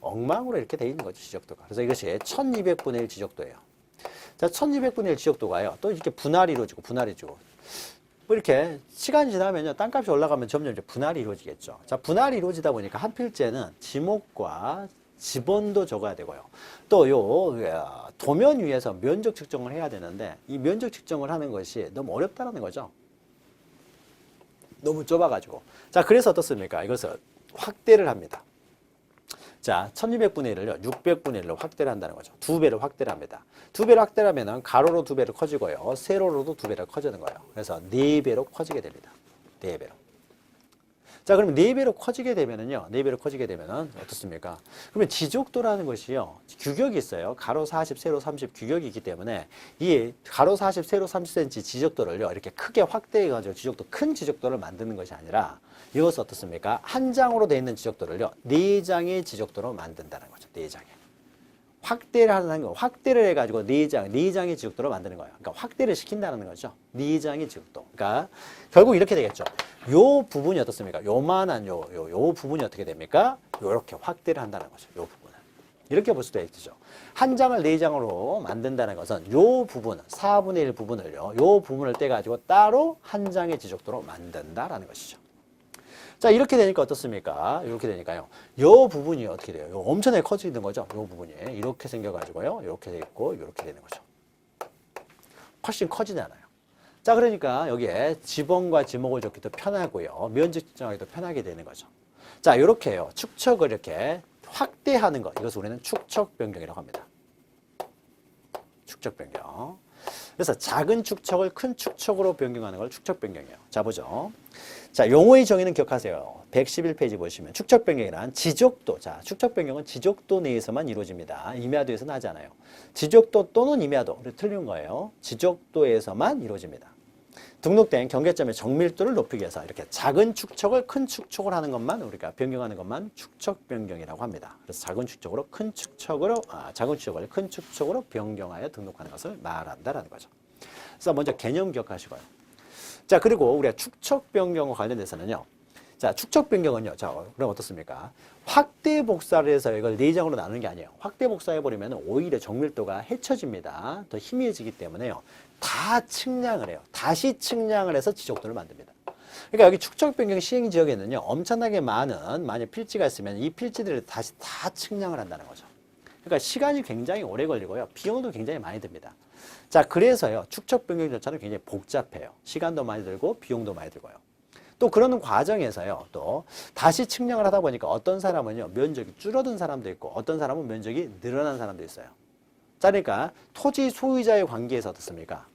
엉망으로 이렇게 돼 있는 거죠. 지적도가. 그래서 이것이 1200분의 1 지적도예요. 자, 1200분의 1 지적도가요. 또 이렇게 분할이 이루어지고 뭐 이렇게 시간이 지나면요. 땅값이 올라가면 점점 이제 분할이 이루어지겠죠. 자, 분할이 이루어지다 보니까 한 필지에는 지목과 지번도 적어야 되고요. 또 도면 위에서 면적 측정을 해야 되는데 이 면적 측정을 하는 것이 너무 어렵다는 거죠. 너무 좁아가지고. 자, 그래서 어떻습니까? 이것을 확대를 합니다. 자, 1200분의 1을요, 600분의 1로 확대를 한다는 거죠. 2배를 확대를 합니다. 2배를 확대를 하면은 가로로 2배로 커지고요, 세로로도 2배로 커지는 거예요. 그래서 4배로 커지게 됩니다. 4배로. 자, 그러면 4배로 커지게 되면은요, 4배로 커지게 되면은 어떻습니까? 그러면 지적도라는 것이요, 규격이 있어요. 가로 40, 세로 30 규격이 있기 때문에 이 가로 40, 세로 30cm 지적도를요, 이렇게 크게 확대해가지고 큰 지적도를 만드는 것이 아니라 이것은 어떻습니까? 한 장으로 되어 있는 지적도를요, 4장의 지적도로 만든다는 거죠. 4장에. 확대를 하는 거, 확대를 해가지고 4장의 지적도로 만드는 거예요. 그러니까 확대를 시킨다는 거죠. 4장의 지적도. 그러니까 결국 이렇게 되겠죠. 요 부분이 어떻습니까? 요만한 요 부분이 어떻게 됩니까? 요렇게 확대를 한다는 거죠. 요 부분을. 이렇게 볼 수도 있죠. 한 장을 4장으로 만든다는 것은 요 부분, 4분의 1 부분을요, 요 부분을 떼가지고 따로 한 장의 지적도로 만든다라는 것이죠. 자, 이렇게 되니까 어떻습니까? 이렇게 되니까요, 요 부분이 어떻게 돼요? 요 엄청나게 커지는 거죠. 요 부분이. 이렇게 생겨가지고요, 이렇게 돼 있고, 이렇게 되는 거죠. 훨씬 커지잖아요. 자, 그러니까 여기에 지번과 지목을 적기도 편하고요, 면적 측정하기도 편하게 되는 거죠. 자, 이렇게요, 축척을 이렇게 확대하는 것, 이것을 우리는 축척 변경이라고 합니다. 축척 변경. 그래서 작은 축척을 큰 축척으로 변경하는 걸 축척 변경이에요. 자, 보죠. 자, 용어의 정의는 기억하세요. 111페이지 보시면 축척 변경이란 지적도. 자, 축척 변경은 지적도 내에서만 이루어집니다. 임야도에서는 하지 않아요. 지적도 또는 임야도. 틀린 거예요. 지적도에서만 이루어집니다. 등록된 경계점의 정밀도를 높이기 위해서 이렇게 작은 축척을 큰 축척을 하는 것만, 우리가 변경하는 것만 축척 변경이라고 합니다. 그래서 작은 축척을 큰 축척으로 변경하여 등록하는 것을 말한다라는 거죠. 그래서 먼저 개념 기억하시고요. 자, 그리고 우리가 축척 변경과 관련돼서는요. 자, 축척 변경은요. 자, 그럼 어떻습니까? 확대 복사를 해서 이걸 4장으로 나누는 게 아니에요. 확대 복사해버리면 오히려 정밀도가 헤쳐집니다. 더 희미해지기 때문에요. 다 측량을 해요. 다시 측량을 해서 지적도를 만듭니다. 그러니까 여기 축척 변경 시행 지역에는요. 엄청나게 많은 만약 필지가 있으면 이 필지들을 다시 다 측량을 한다는 거죠. 그러니까 시간이 굉장히 오래 걸리고요. 비용도 굉장히 많이 듭니다. 자, 그래서요. 축척 변경 절차는 굉장히 복잡해요. 시간도 많이 들고 비용도 많이 들고요. 또 그러는 과정에서요. 또 다시 측량을 하다 보니까 어떤 사람은요. 면적이 줄어든 사람도 있고 어떤 사람은 면적이 늘어난 사람도 있어요. 자, 그러니까 토지 소유자의 관계에서 어떻습니까?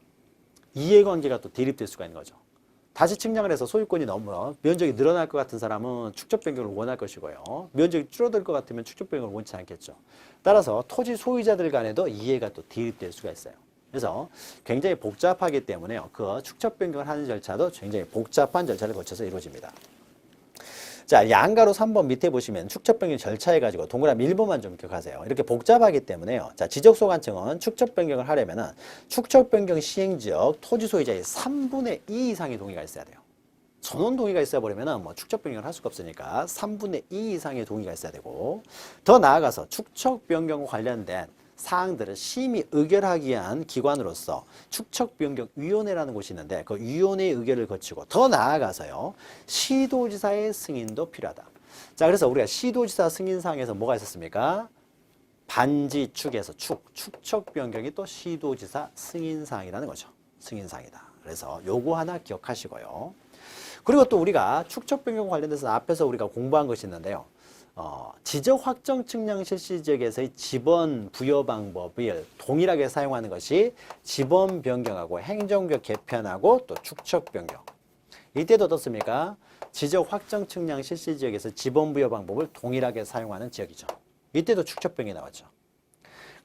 이해관계가 또 대립될 수가 있는 거죠. 다시 측량을 해서 소유권이 너무 면적이 늘어날 것 같은 사람은 축척 변경을 원할 것이고요. 면적이 줄어들 것 같으면 축척 변경을 원치 않겠죠. 따라서 토지 소유자들 간에도 이해가 또 대립될 수가 있어요. 그래서 굉장히 복잡하기 때문에요. 그 축척 변경을 하는 절차도 굉장히 복잡한 절차를 거쳐서 이루어집니다. 자, 양가로 3번 밑에 보시면 축척 변경 절차해가지고 동그라미 1번만 좀 기억하세요. 이렇게 복잡하기 때문에요. 자, 지적소관청은 축척 변경을 하려면은 축척 변경 시행지역 토지 소유자의 3분의 2 이상의 동의가 있어야 돼요. 전원 동의가 있어 버리면은 뭐 축척 변경을 할 수가 없으니까 3분의 2 이상의 동의가 있어야 되고, 더 나아가서 축척 변경과 관련된 사항들을 심의 의결하기 위한 기관으로서 축척변경위원회라는 곳이 있는데 그 위원회의 의결을 거치고 더 나아가서요. 시도지사의 승인도 필요하다. 자, 그래서 우리가 시도지사 승인사항에서 뭐가 있었습니까? 반지축에서 축척변경이 또 시도지사 승인사항이라는 거죠. 승인사항이다. 그래서 요거 하나 기억하시고요. 그리고 또 우리가 축척변경 관련돼서 앞에서 우리가 공부한 것이 있는데요. 지적 확정 측량 실시 지역에서의 지번 부여 방법을 동일하게 사용하는 것이 지번 변경하고 행정구역 개편하고 또 축척 변경. 이때도 어떻습니까? 지적 확정 측량 실시 지역에서 지번 부여 방법을 동일하게 사용하는 지역이죠. 이때도 축척 변경이 나왔죠.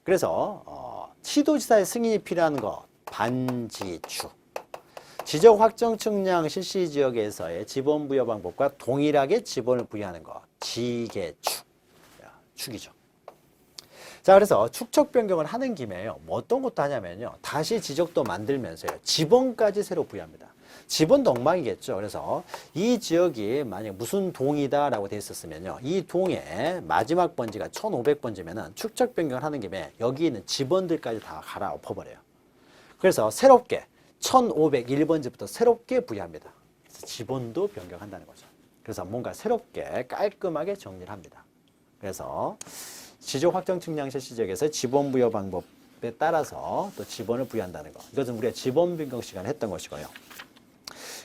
그래서 시도지사의 승인이 필요한 거 반지축. 지적 확정 측량 실시 지역에서의 지번 부여 방법과 동일하게 지번을 부여하는 것. 지개축. 축이죠. 자, 그래서 축척 변경을 하는 김에요. 뭐 어떤 것도 하냐면요. 다시 지적도 만들면서요. 지번까지 새로 부여합니다. 지번도 엉망이겠죠. 그래서 이 지역이 만약 무슨 동이다라고 되어 있었으면요. 이 동의 마지막 번지가 1500번지면은 축척 변경을 하는 김에 여기 있는 지번들까지 다 갈아 엎어버려요. 그래서 새롭게 1501번지부터 새롭게 부여합니다. 그래서 지번도 변경한다는 거죠. 그래서 뭔가 새롭게 깔끔하게 정리를 합니다. 그래서 지적 확정 측량 실시 지역에서 지번 부여 방법에 따라서 또 지번을 부여한다는 것. 이것은 우리가 지번 변경 시간에 했던 것이고요.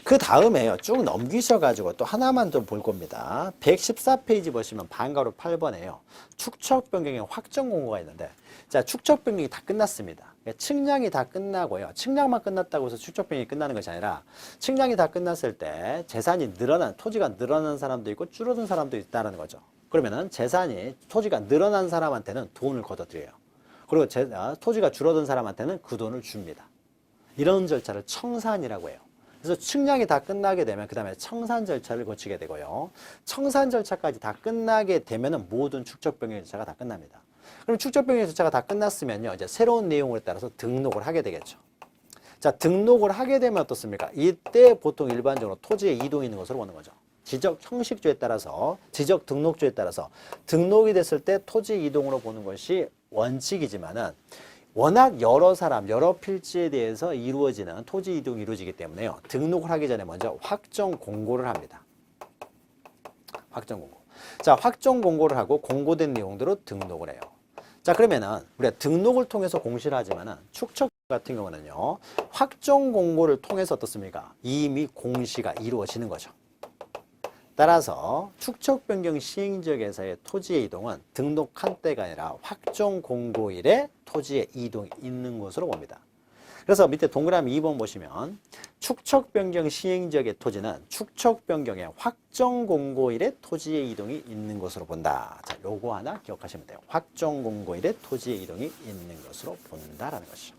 그 다음에요. 쭉 넘기셔가지고 또 하나만 좀 볼 겁니다. 114페이지 보시면 반가로 8번에요. 축척 변경의 확정 공고가 있는데, 자, 축척 변경이 다 끝났습니다. 측량이 다 끝나고요. 측량만 끝났다고 해서 축척 변경이 끝나는 것이 아니라 측량이 다 끝났을 때 재산이 늘어난, 토지가 늘어난 사람도 있고 줄어든 사람도 있다는 거죠. 그러면은 재산이, 토지가 늘어난 사람한테는 돈을 걷어들여요. 그리고 토지가 줄어든 사람한테는 그 돈을 줍니다. 이런 절차를 청산이라고 해요. 그래서 측량이 다 끝나게 되면 그 다음에 청산 절차를 거치게 되고요. 청산 절차까지 다 끝나게 되면은 모든 축척 변경 절차가 다 끝납니다. 그럼 축척 변경 절차가 다 끝났으면요. 이제 새로운 내용에 따라서 등록을 하게 되겠죠. 자, 등록을 하게 되면 어떻습니까? 이때 보통 일반적으로 토지에 이동이 있는 것으로 보는 거죠. 지적 형식조에 따라서, 지적 등록조에 따라서 등록이 됐을 때 토지 이동으로 보는 것이 원칙이지만은 워낙 여러 사람, 여러 필지에 대해서 이루어지는 토지 이동이 이루어지기 때문에요. 등록을 하기 전에 먼저 확정 공고를 합니다. 확정 공고. 자, 확정 공고를 하고 공고된 내용대로 등록을 해요. 자, 그러면은 우리가 등록을 통해서 공시를 하지만은 축척 같은 경우는요. 확정 공고를 통해서 어떻습니까? 이미 공시가 이루어지는 거죠. 따라서 축척 변경 시행 지역에서의 토지의 이동은 등록한 때가 아니라 확정 공고일에 토지의 이동이 있는 것으로 봅니다. 그래서 밑에 동그라미 2번 보시면 축척 변경 시행 지역의 토지는 축척 변경의 확정 공고일에 토지의 이동이 있는 것으로 본다. 자, 요거 하나 기억하시면 돼요. 확정 공고일에 토지의 이동이 있는 것으로 본다라는 것이죠.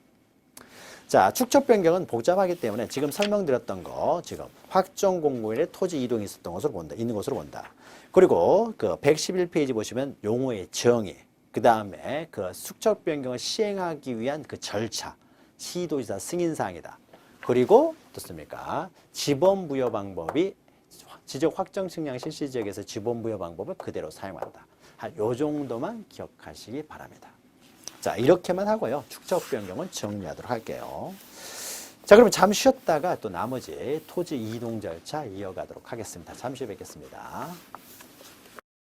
자, 축척 변경은 복잡하기 때문에 지금 설명드렸던 거, 지금 확정 공고일에 토지 이동이 있었던 것으로 본다, 있는 것으로 본다. 그리고 그 111페이지 보시면 용어의 정의, 그 다음에 그 축척 변경을 시행하기 위한 그 절차, 시도지사 승인사항이다. 그리고 어떻습니까? 지번부여 방법이 지적 확정 측량 실시 지역에서 지번부여 방법을 그대로 사용한다. 요 정도만 기억하시기 바랍니다. 자, 이렇게만 하고요. 축적 변경은 정리하도록 할게요. 자, 그러면 잠시 쉬었다가 또 나머지 토지 이동 절차 이어가도록 하겠습니다. 잠시 뵙겠습니다.